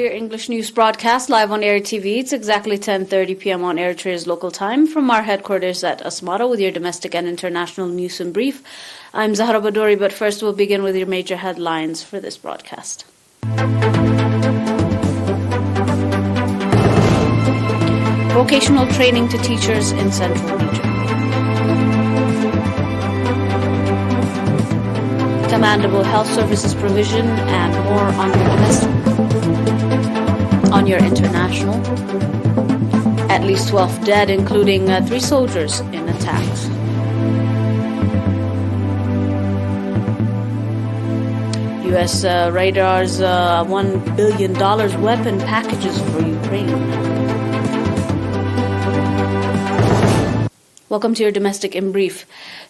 to your English news broadcast live on ERi-TV. It's exactly 10:30 p.m. on Eritrea's local time from our headquarters at Asmara with your domestic and international news in brief. I'm Zahra Badori, but first we'll begin with your major headlines for this broadcast. Vocational training to teachers in Central Region. Commandable health services provision and more on your domestic. On your international, at least 12 dead, including 3 soldiers in attacks. U.S. radars $1 billion weapon packages for Ukraine. Welcome to your domestic in brief.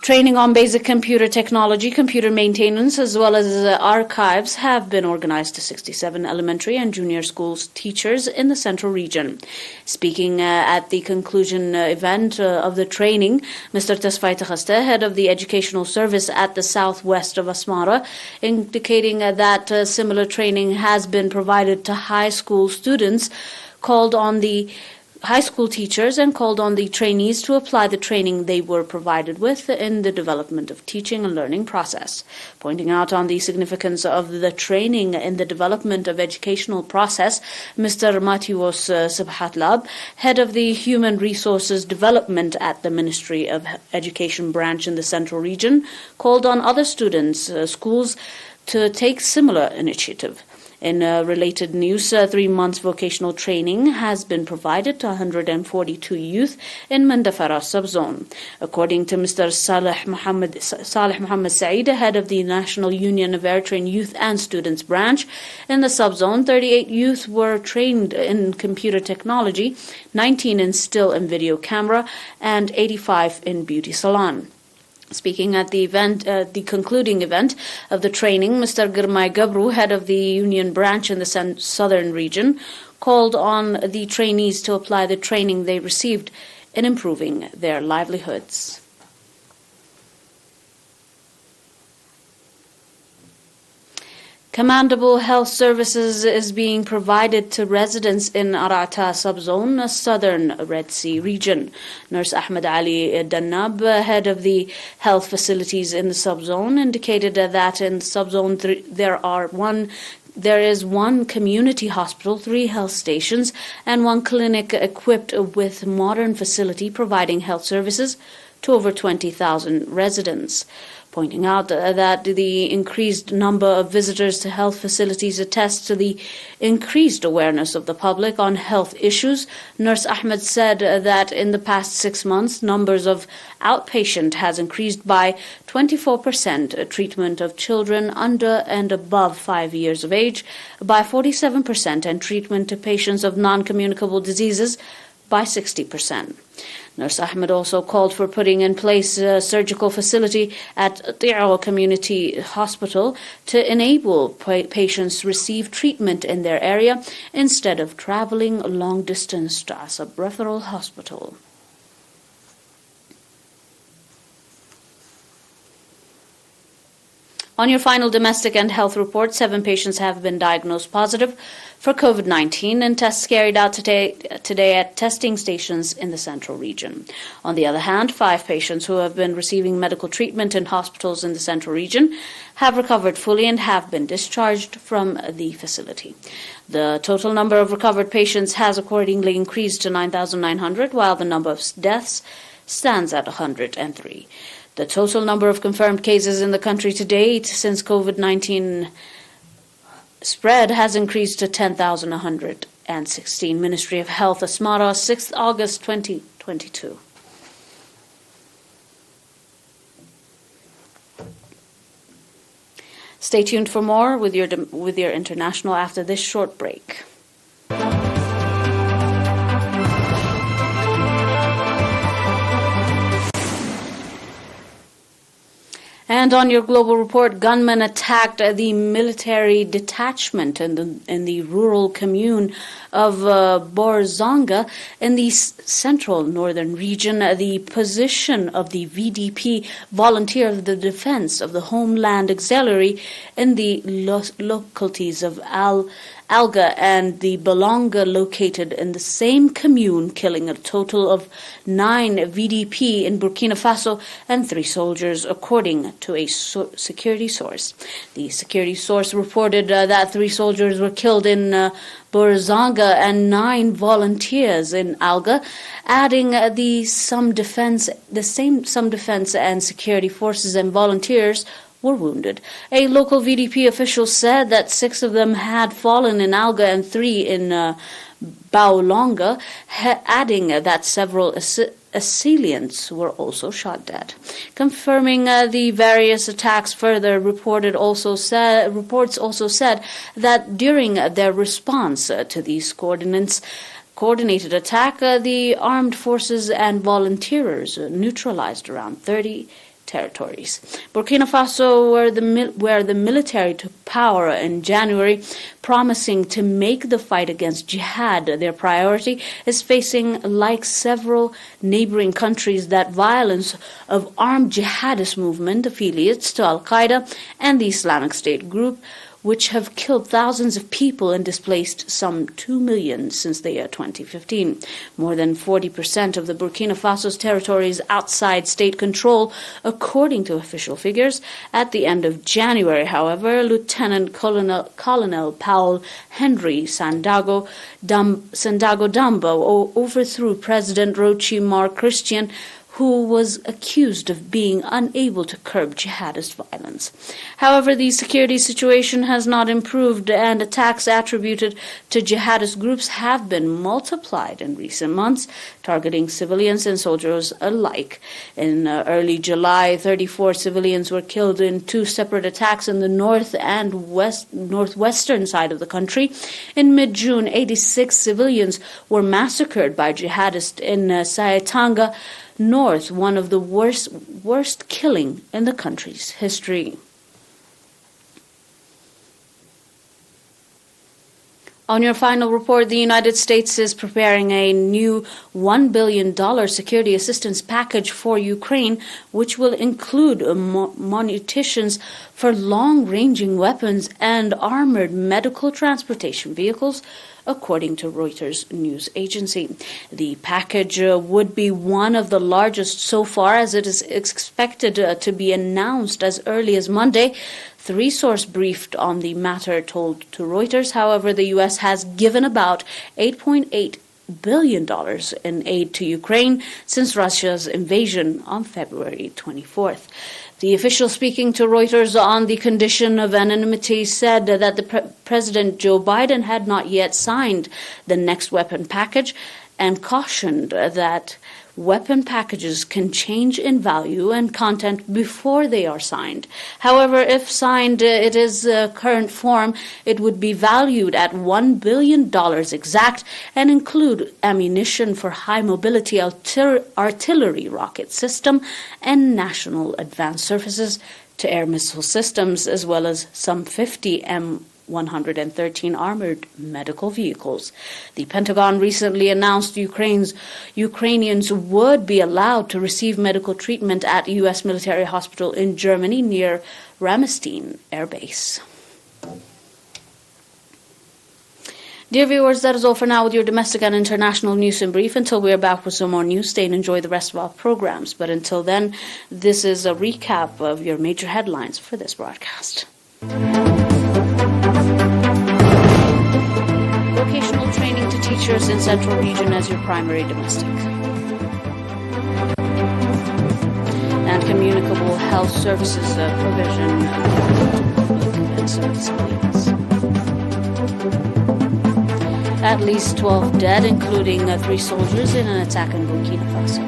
Training on basic computer technology, computer maintenance, as well as archives have been organized to 67 elementary and junior schools teachers in the Central Region. Speaking at the conclusion event of the training, Mr. Tesfai Takhaste, head of the educational service at the southwest of Asmara, indicating that similar training has been provided to high school students, called on the high school teachers and called on the trainees to apply the training they were provided with in the development of teaching and learning process. Pointing out on the significance of the training in the development of educational process, Mr. Matios Subhatlab, head of the Human Resources Development at the Ministry of Education branch in the Central Region, called on other schools to take similar initiative. In related news, 3 months vocational training has been provided to 142 youth in Mandafara subzone. According to Mr. Saleh Mohammed Saeed, head of the National Union of Eritrean Youth and Students branch, in the subzone, 38 youth were trained in computer technology, 19 in still and video camera, and 85 in beauty salon. Speaking at the event, the concluding event of the training, Mr. Girmay Gabru, head of the union branch in the southern region, called on the trainees to apply the training they received in improving their livelihoods. Commandable health services is being provided to residents in Eritrea subzone, southern Red Sea region. Nurse Ahmed Ali Dannab, head of the health facilities in the subzone, indicated that in subzone there is one community hospital, 3 health stations, and 1 clinic equipped with modern facility providing health services to over 20,000 residents. Pointing out that the increased number of visitors to health facilities attests to the increased awareness of the public on health issues, Nurse Ahmed said that in the past 6 months, numbers of outpatient has increased by 24%, treatment of children under and above 5 years of age by 47%, and treatment to patients of non-communicable diseases by 60%. Nurse Ahmed also called for putting in place a surgical facility at Eritrea Community Hospital to enable patients receive treatment in their area instead of traveling a long distance to a sub-referral hospital. On your final domestic and health report, 7 patients have been diagnosed positive for COVID-19 and tests carried out today at testing stations in the Central Region. On the other hand, 5 patients who have been receiving medical treatment in hospitals in the Central Region have recovered fully and have been discharged from the facility. The total number of recovered patients has accordingly increased to 9,900, while the number of deaths stands at 103. The total number of confirmed cases in the country to date since COVID-19 spread has increased to 10,116. Ministry of Health, Asmara, 6th August 2022. Stay tuned for more with your international after this short break. And on your global report, gunmen attacked the military detachment in the rural commune of Borzanga in the central northern region. The position of the VDP Volunteer of the Defense of the Homeland Auxiliary in the localities of Al Alga and the Bolonga located in the same commune, killing a total of 9 VDP in Burkina Faso and 3 soldiers, according to a security source. The security source reported that 3 soldiers were killed in Borzanga and 9 volunteers in Alga, adding some defense and security forces and volunteers were wounded. A local VDP official said that 6 of them had fallen in Alga and 3 in Baolonga, adding that several assailants were also shot dead. Confirming the various attacks further, reports also said that during their response to these coordinated attack, the armed forces and volunteers neutralized around 30 territories. Burkina Faso, where the military took power in January, promising to make the fight against jihad their priority, is facing, like several neighboring countries, that violence of armed jihadist movement affiliates to Al-Qaeda and the Islamic State group, which have killed thousands of people and displaced some 2 million since the year 2015. More than 40% of the Burkina Faso's territory is outside state control, according to official figures. At the end of January, however, Lieutenant Colonel Paul Henry Sandago Dambo overthrew President Roch Marc Christian, who was accused of being unable to curb jihadist violence. However, the security situation has not improved, and attacks attributed to jihadist groups have been multiplied in recent months, targeting civilians and soldiers alike. In early July, 34 civilians were killed in 2 separate attacks in the north and northwestern side of the country. In mid-June, 86 civilians were massacred by jihadists in Saitanga North, one of the worst killing in the country's history. On your final report, the United States is preparing a new $1 billion security assistance package for Ukraine, which will include munitions for long-ranging weapons and armored medical transportation vehicles, according to Reuters news agency. The package would be one of the largest so far, as it is expected to be announced as early as Monday. 3 sources briefed on the matter told to Reuters. However, the U.S. has given about $8.8 billion in aid to Ukraine since Russia's invasion on February 24th. The official speaking to Reuters on the condition of anonymity said that the President Joe Biden had not yet signed the next weapon package and cautioned that weapon packages can change in value and content before they are signed. However, if signed in its current form, it would be valued at $1 billion exact and include ammunition for high-mobility artillery rocket system and national advanced services to air missile systems, as well as some 50 M113 armored medical vehicles. The Pentagon recently announced Ukrainians would be allowed to receive medical treatment at a U.S. military hospital in Germany near Ramstein Air Base. Dear viewers, that is all for now with your domestic and international news in brief. Until we are back with some more news, stay and enjoy the rest of our programs. But until then, this is a recap of your major headlines for this broadcast. Vocational training to teachers in Central Region as your primary domestic. And communicable health services provision and civilians. At least 12 dead, including 3 soldiers in an attack in Burkina Faso.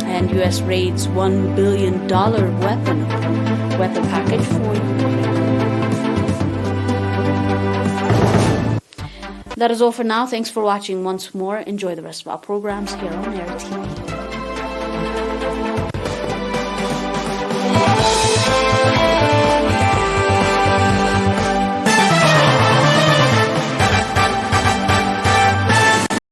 And U.S. raids $1 billion weapon package for Ukraine. That is all for now. Thanks for watching once more. Enjoy the rest of our programs here on ERi-TV.